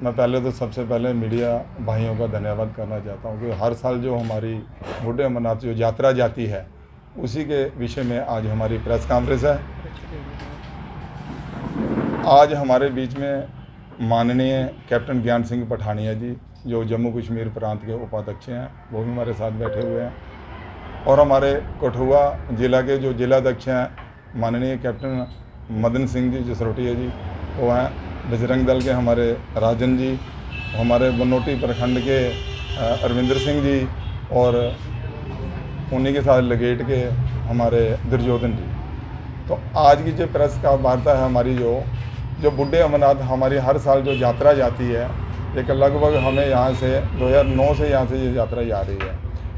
मैं पहले तो सबसे पहले मीडिया भाइयों का धन्यवाद करना चाहता हूँ कि हर साल जो हमारी बूढ़े अमरनाथ जो यात्रा जाती है उसी के विषय में आज हमारी प्रेस कॉन्फ्रेंस है। आज हमारे बीच में माननीय कैप्टन ज्ञान सिंह पठानिया जी जो जम्मू कश्मीर प्रांत के उपाध्यक्ष हैं वो भी हमारे साथ बैठे हुए हैं, और हमारे कठुआ जिला के जो जिलाध्यक्ष हैं माननीय कैप्टन मदन सिंह जी जसरोटिया जी वो हैं, बजरंग दल के हमारे राजन जी, हमारे बनोटी प्रखंड के अरविंदर सिंह जी, और उन्हीं के साथ लगेट के हमारे दुर्योधन जी। तो आज की जो प्रेस का वार्ता है हमारी जो बूढ़े अमरनाथ हमारी हर साल जो यात्रा जाती है, एक लगभग हमें यहाँ से 2009 से यहाँ से ये यात्रा जा रही है,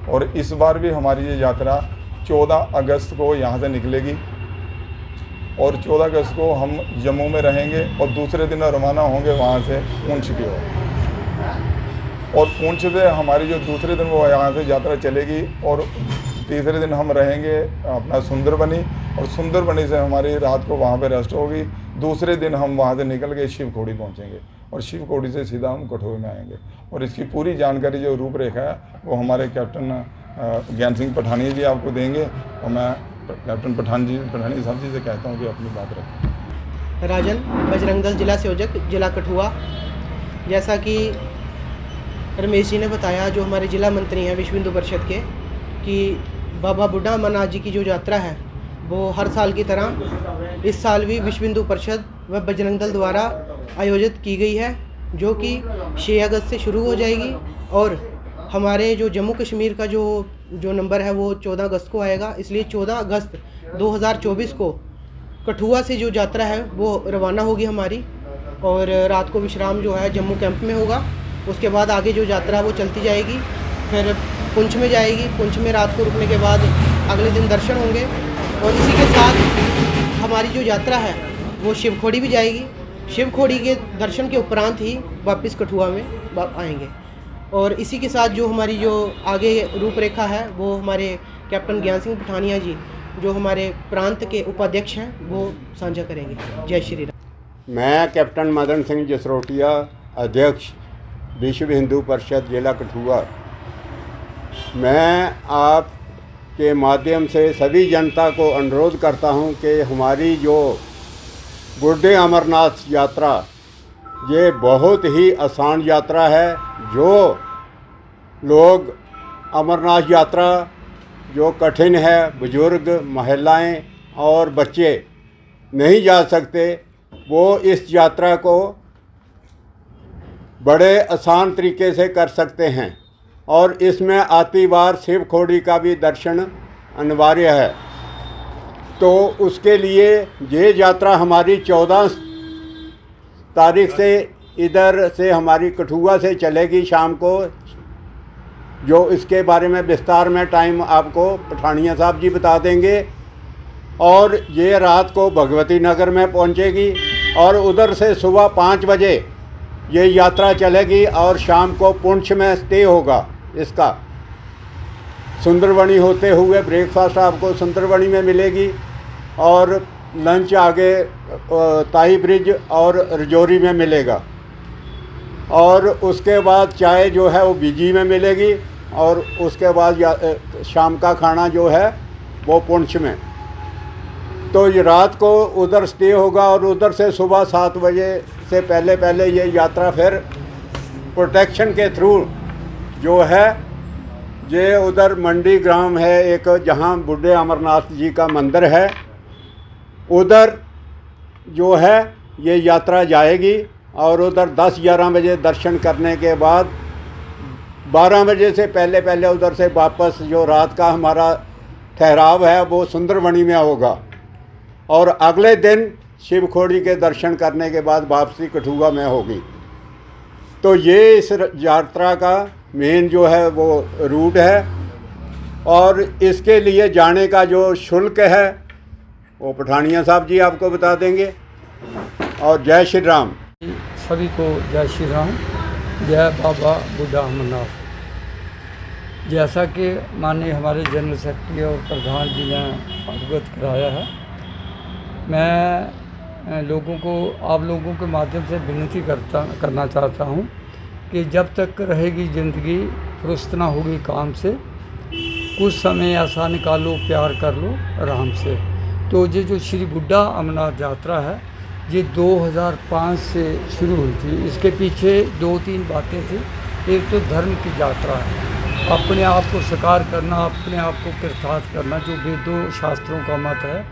और इस बार भी हमारी ये यात्रा 14 अगस्त को यहाँ से निकलेगी और 14 अगस्त को हम जम्मू में रहेंगे और दूसरे दिन रवाना होंगे वहाँ से पुंछ की ओर, और पुंछ से हमारी जो दूसरे दिन वो यहाँ से यात्रा चलेगी, और तीसरे दिन हम रहेंगे अपना सुंदरबनी, और सुंदरबनी से हमारी रात को वहाँ पे रेस्ट होगी। दूसरे दिन हम वहाँ से निकल के शिवखोड़ी पहुँचेंगे और शिवखोड़ी से सीधा हम कठुआ में आएंगे, और इसकी पूरी जानकारी जो रूपरेखा है वो हमारे कैप्टन ज्ञान सिंह पठानिया जी आपको देंगे, और मैं कैप्टन पठानिया साहब जी से कहता हूँ कि अपनी बात रखें। राजन, बजरंग दल जिला संयोजक, जिला कठुआ। जैसा कि रमेश जी ने बताया, जो हमारे जिला मंत्री हैं विश्व हिंदू परिषद के, कि बाबा बूढ़ा अमरनाथ जी की जो यात्रा है वो हर साल की तरह इस साल भी विश्व हिंदू परिषद व बजरंग दल द्वारा आयोजित की गई है, जो कि 6 अगस्त से शुरू हो जाएगी, और हमारे जो जम्मू कश्मीर का जो नंबर है वो 14 अगस्त को आएगा। इसलिए 14 अगस्त 2024 को कठुआ से जो यात्रा है वो रवाना होगी हमारी, और रात को विश्राम जो है जम्मू कैंप में होगा। उसके बाद आगे जो यात्रा वो चलती जाएगी, फिर पुंछ में जाएगी। पुंछ में रात को रुकने के बाद अगले दिन दर्शन होंगे, और इसी के साथ हमारी जो यात्रा है वो शिवखोड़ी भी जाएगी। शिवखोड़ी के दर्शन के उपरांत ही वापस कठुआ में आएंगे, और इसी के साथ जो हमारी जो आगे रूपरेखा है वो हमारे कैप्टन ज्ञान सिंह पठानिया जी जो हमारे प्रांत के उपाध्यक्ष हैं वो साझा करेंगे। जय श्री राम। मैं कैप्टन मदन सिंह जसरोटिया, अध्यक्ष विश्व हिंदू परिषद जिला कठुआ। मैं आपके माध्यम से सभी जनता को अनुरोध करता हूं कि हमारी जो बूढ़े अमरनाथ यात्रा ये बहुत ही आसान यात्रा है। जो लोग अमरनाथ यात्रा जो कठिन है, बुजुर्ग, महिलाएं और बच्चे नहीं जा सकते, वो इस यात्रा को बड़े आसान तरीके से कर सकते हैं, और इसमें आती बार शिवखोड़ी का भी दर्शन अनिवार्य है। तो उसके लिए ये यात्रा हमारी 14 तारीख से इधर से हमारी कठुआ से चलेगी शाम को, जो इसके बारे में विस्तार में टाइम आपको पठानिया साहब जी बता देंगे, और ये रात को भगवती नगर में पहुंचेगी, और उधर से सुबह 5 बजे ये यात्रा चलेगी, और शाम को पुंछ में स्टे होगा इसका। सुंदरबनी होते हुए ब्रेकफास्ट आपको सुंदरबनी में मिलेगी, और लंच आगे ताई ब्रिज और रजौरी में मिलेगा, और उसके बाद चाय जो है वो बीजी में मिलेगी, और उसके बाद शाम का खाना जो है वो पुंछ में। तो ये रात को उधर स्टे होगा, और उधर से सुबह 7 बजे से पहले ये यात्रा फिर प्रोटेक्शन के थ्रू जो है, ये उधर मंडी ग्राम है एक, जहाँ बूढ़े अमरनाथ जी का मंदिर है, उधर जो है ये यात्रा जाएगी, और उधर 10-11 बजे दर्शन करने के बाद 12 बजे से पहले उधर से वापस जो रात का हमारा ठहराव है वो सुंदरबनी में होगा, और अगले दिन शिवखोड़ी के दर्शन करने के बाद वापसी कठुआ में होगी। तो ये इस यात्रा का मेन जो है वो रूट है, और इसके लिए जाने का जो शुल्क है वो पठानिया साहब जी आपको बता देंगे। और जय श्री राम। सभी को जय श्री राम, जय बाबा बूढ़ा अमरनाथ। जैसा कि माननीय हमारे जनरल सेक्रेटरी और प्रधान जी ने अवगत कराया है, मैं लोगों को, आप लोगों के माध्यम से विनती करना चाहता हूँ कि जब तक रहेगी ज़िंदगी फुर्सत ना होगी काम से, कुछ समय ऐसा निकालो, प्यार कर लो आराम से। तो ये जो श्री बुड्ढा अमरनाथ यात्रा है, ये 2005 से शुरू हुई थी। इसके पीछे 2-3 बातें थी। एक तो धर्म की यात्रा है, अपने आप को साकार करना, अपने आप को कृतार्थ करना, जो वेदों शास्त्रों का मत है,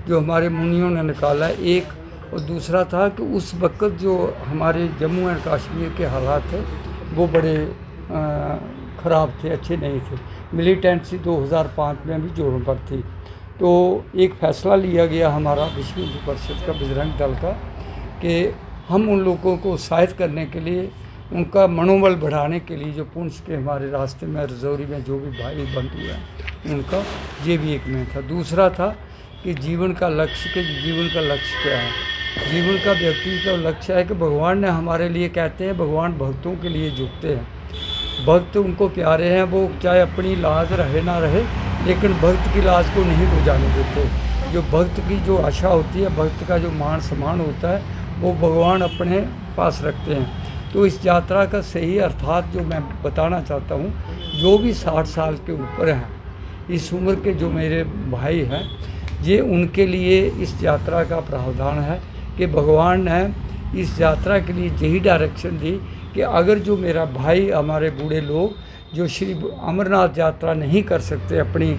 जो हमारे मुनियों ने निकाला है एक। और दूसरा था कि उस वक्त जो हमारे जम्मू एंड कश्मीर के हालात थे वो बड़े ख़राब थे, अच्छे नहीं थे। मिलिटेंसी 2005 में भी जोरों पर थी। तो एक फ़ैसला लिया गया हमारा विश्व हिंदू परिषद का, बजरंग दल का, कि हम उन लोगों को उत्साहित करने के लिए, उनका मनोबल बढ़ाने के लिए, जो पुंछ के हमारे रास्ते में रजौरी में जो भी भाई बंधु हैं उनका, ये भी एक में था। दूसरा था कि जीवन का लक्ष्य क्या है। जीवन का व्यक्ति का लक्ष्य है कि भगवान ने हमारे लिए, कहते हैं भगवान भक्तों के लिए झुकते हैं। भक्त उनको प्यारे हैं, वो चाहे अपनी लाज रहे ना रहे, लेकिन भक्त की लाज को नहीं बुझाने देते। जो भक्त की जो आशा होती है, भक्त का जो मान सम्मान होता है, वो भगवान अपने पास रखते हैं। तो इस यात्रा का सही अर्थात जो मैं बताना चाहता हूँ, जो भी 60 साल के ऊपर हैं, इस उम्र के जो मेरे भाई हैं, ये उनके लिए इस यात्रा का प्रावधान है कि भगवान ने इस यात्रा के लिए यही डायरेक्शन दी कि अगर जो मेरा भाई, हमारे बूढ़े लोग जो श्री अमरनाथ यात्रा नहीं कर सकते अपनी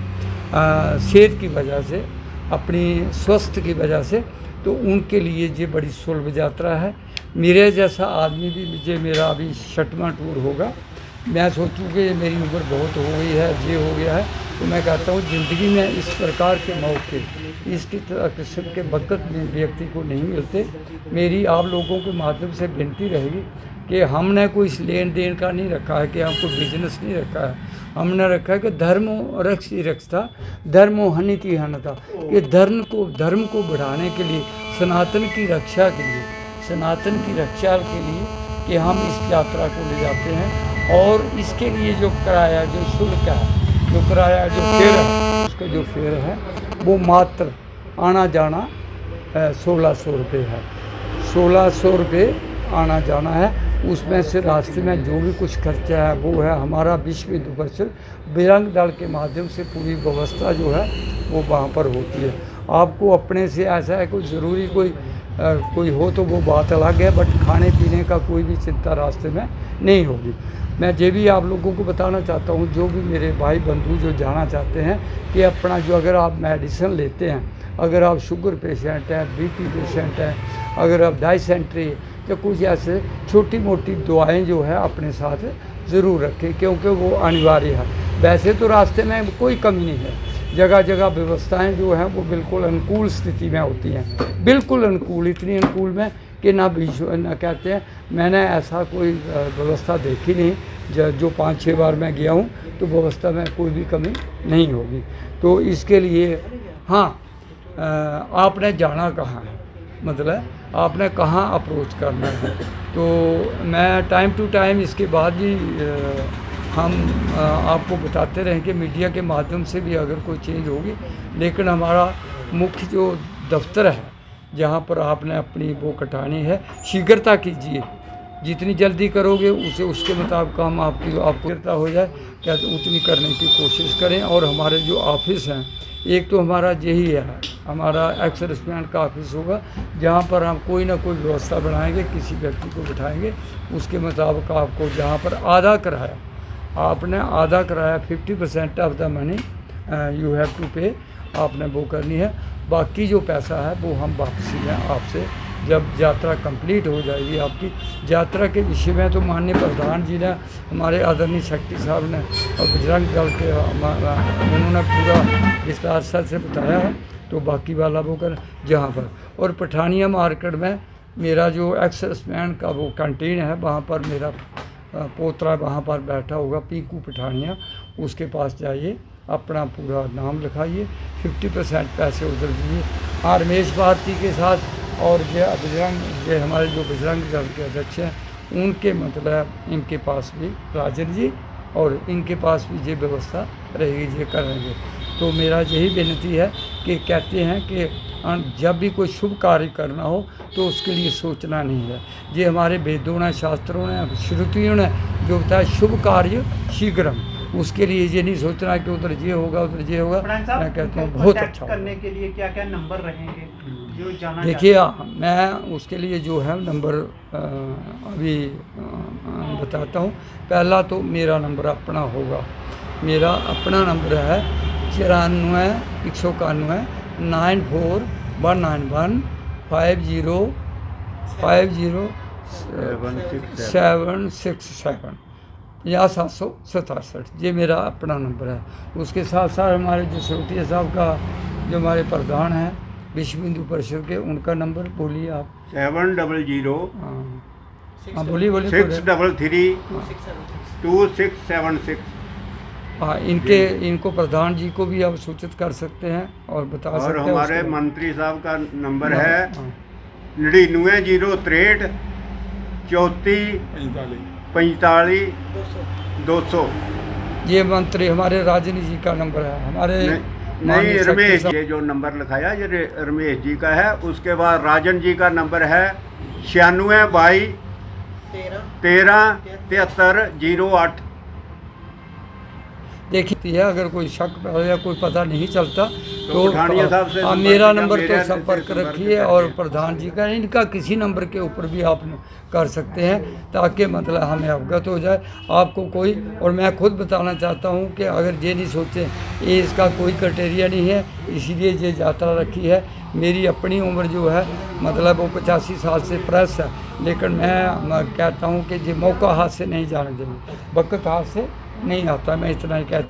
सेहत की वजह से, अपनी स्वस्थ की वजह से, तो उनके लिए ये बड़ी सुलभ यात्रा है। मेरे जैसा आदमी भी, मुझे मेरा अभी 6वां टूर होगा, मैं सोचूँ कि मेरी उम्र बहुत हो गई है, ये हो गया है, तो मैं कहता हूँ ज़िंदगी में इस प्रकार के मौके, इसकी किस्म के बरकत में व्यक्ति को नहीं मिलते। मेरी आप लोगों के माध्यम से विनती रहेगी कि हमने कोई इस लेन देन का नहीं रखा है, कि हम कोई बिजनेस नहीं रखा है। हमने रखा है कि धर्मो रक्षी रक्षता, धर्मो हनिति हनता, कि धर्म को बढ़ाने के लिए, सनातन की रक्षा के लिए, सनातन की रक्षा के लिए कि हम इस यात्रा को ले जाते हैं। और इसके लिए जो किराया, जो शुल्क है, जो किराया, जो फेयर है, उसका जो फेयर है वो मात्र आना जाना 1600 रुपये है। 1600 रुपये आना जाना है। उसमें से रास्ते में जो भी कुछ खर्चा है वो है हमारा विश्व हिंदू परिषद बजरंग दल के माध्यम से पूरी व्यवस्था जो है वो वहाँ पर होती है। आपको अपने से ऐसा है कोई ज़रूरी कोई हो तो वो बात अलग है, बट खाने पीने का कोई भी चिंता रास्ते में नहीं होगी। मैं ये भी आप लोगों को बताना चाहता हूँ, जो भी मेरे भाई बंधु जो जाना चाहते हैं, कि अपना जो, अगर आप मेडिसिन लेते हैं, अगर आप शुगर पेशेंट हैं, बीपी पेशेंट हैं, अगर आप डायसेंट्री या कुछ ऐसे छोटी मोटी दवाएं जो है अपने साथ ज़रूर रखें, क्योंकि वो अनिवार्य है। वैसे तो रास्ते में कोई कमी नहीं है, जगह जगह व्यवस्थाएं जो हैं वो बिल्कुल अनुकूल स्थिति में होती हैं, बिल्कुल अनुकूल, इतनी अनुकूल में कि ना कहते हैं, मैंने ऐसा कोई व्यवस्था देखी नहीं। जो 5-6 बार मैं गया हूँ तो व्यवस्था में कोई भी कमी नहीं होगी। तो इसके लिए हाँ, आपने जाना कहाँ है, मतलब आपने कहाँ अप्रोच करना है। तो मैं टाइम टू टाइम इसके बाद भी हम आपको बताते रहेंगे मीडिया के माध्यम से भी अगर कोई चेंज होगी। लेकिन हमारा मुख्य जो दफ्तर है, जहाँ पर आपने अपनी वो कटानी है, शीघ्रता कीजिए, जितनी जल्दी करोगे उसके मुताबिक हम आपको शीघ्रता हो जाए क्या तो उतनी करने की कोशिश करें। और हमारे जो ऑफिस हैं, एक तो हमारा यही है, हमारा एक्स सर्विसमैन का ऑफिस होगा, जहाँ पर हम कोई ना कोई व्यवस्था बनाएंगे, किसी व्यक्ति को बिठाएंगे, उसके मुताबिक आपको जहाँ पर आधा किराया, आपने आधा किराया 50% off the money you have to pay, आपने वो करनी है। बाकी जो पैसा है वो हम वापसी में आपसे, जब यात्रा कंप्लीट हो जाएगी आपकी। यात्रा के विषय में तो माननीय प्रधान जी ने, हमारे आदरणीय सेक्रेटरी साहब ने और बजरंग दल के उन्होंने पूरा विस्तार से बताया है। तो बाकी वाला वो कर जहाँ पर, और पठानिया मार्केट में मेरा जो एक्स सर्विसमैन का वो कैंटीन है, वहाँ पर मेरा पोतरा वहाँ पर बैठा होगा, पीकू पठानिया, उसके पास जाइए, अपना पूरा नाम लिखाइए, 50% पैसे उधर दीजिए। रमेश भारती के साथ और ये हमारे जो बजरंग दल के अध्यक्ष हैं, उनके मतलब इनके पास भी राजन जी और इनके पास भी ये व्यवस्था रहेगी, ये करेंगे। तो मेरा यही विनती है कि कहते हैं कि जब भी कोई शुभ कार्य करना हो तो उसके लिए सोचना नहीं है। ये हमारे वेदों ने, शास्त्रों ने, श्रुतियों ने जो बताया शुभ कार्य शीघ्रम, उसके लिए ये नहीं सोचना कि उधर ये होगा उधर ये होगा। मैं कहता हूँ बहुत अच्छा करने के लिए क्या क्या नंबर रहेंगे जो जाना देखिए, मैं उसके लिए जो है नंबर अभी बताता हूँ। पहला तो मेरा नंबर अपना होगा। मेरा अपना नंबर है 94 191 94 191 50 767 5767। ये मेरा अपना नंबर है। उसके साथ साथ हमारे जो सोटिया साहब का जो हमारे प्रधान हैं विश्व हिंदू परिषद के, उनका नंबर बोलिए आप। 700 हाँ बोलिए 633 2676। हाँ, इनको प्रधान जी को भी आप सूचित कर सकते हैं और बता सकते हैं। और हमारे मंत्री साहब का नंबर है हाँ। 99 063 45 200। ये मंत्री हमारे राजनी जी का नंबर है। हमारे नहीं, रमेश, ये जो नंबर लिखाया ये रमेश जी का है। उसके बाद राजन जी का नंबर है 96 13 73 08। देखिए, अगर कोई शक या कोई पता नहीं चलता तो पठानिया साहब से आप मेरा संपर्क नंबर या तो संपर्क मेरे से रखिए संपर्क और करिए। प्रधान जी का, इनका किसी नंबर के ऊपर भी आप कर सकते हैं ताकि मतलब हमें अवगत हो जाए आपको कोई। और मैं खुद बताना चाहता हूं कि अगर ये नहीं सोचें ये इसका कोई क्राइटेरिया नहीं है, इसीलिए ये यात्रा रखी है। मेरी अपनी उम्र जो है मतलब वो 85 साल से प्लस है, लेकिन मैं कहता हूँ कि ये मौका हाथ से नहीं जाने देंगे, वक्त हाथ से नहीं आता। मैं इतना ही कहता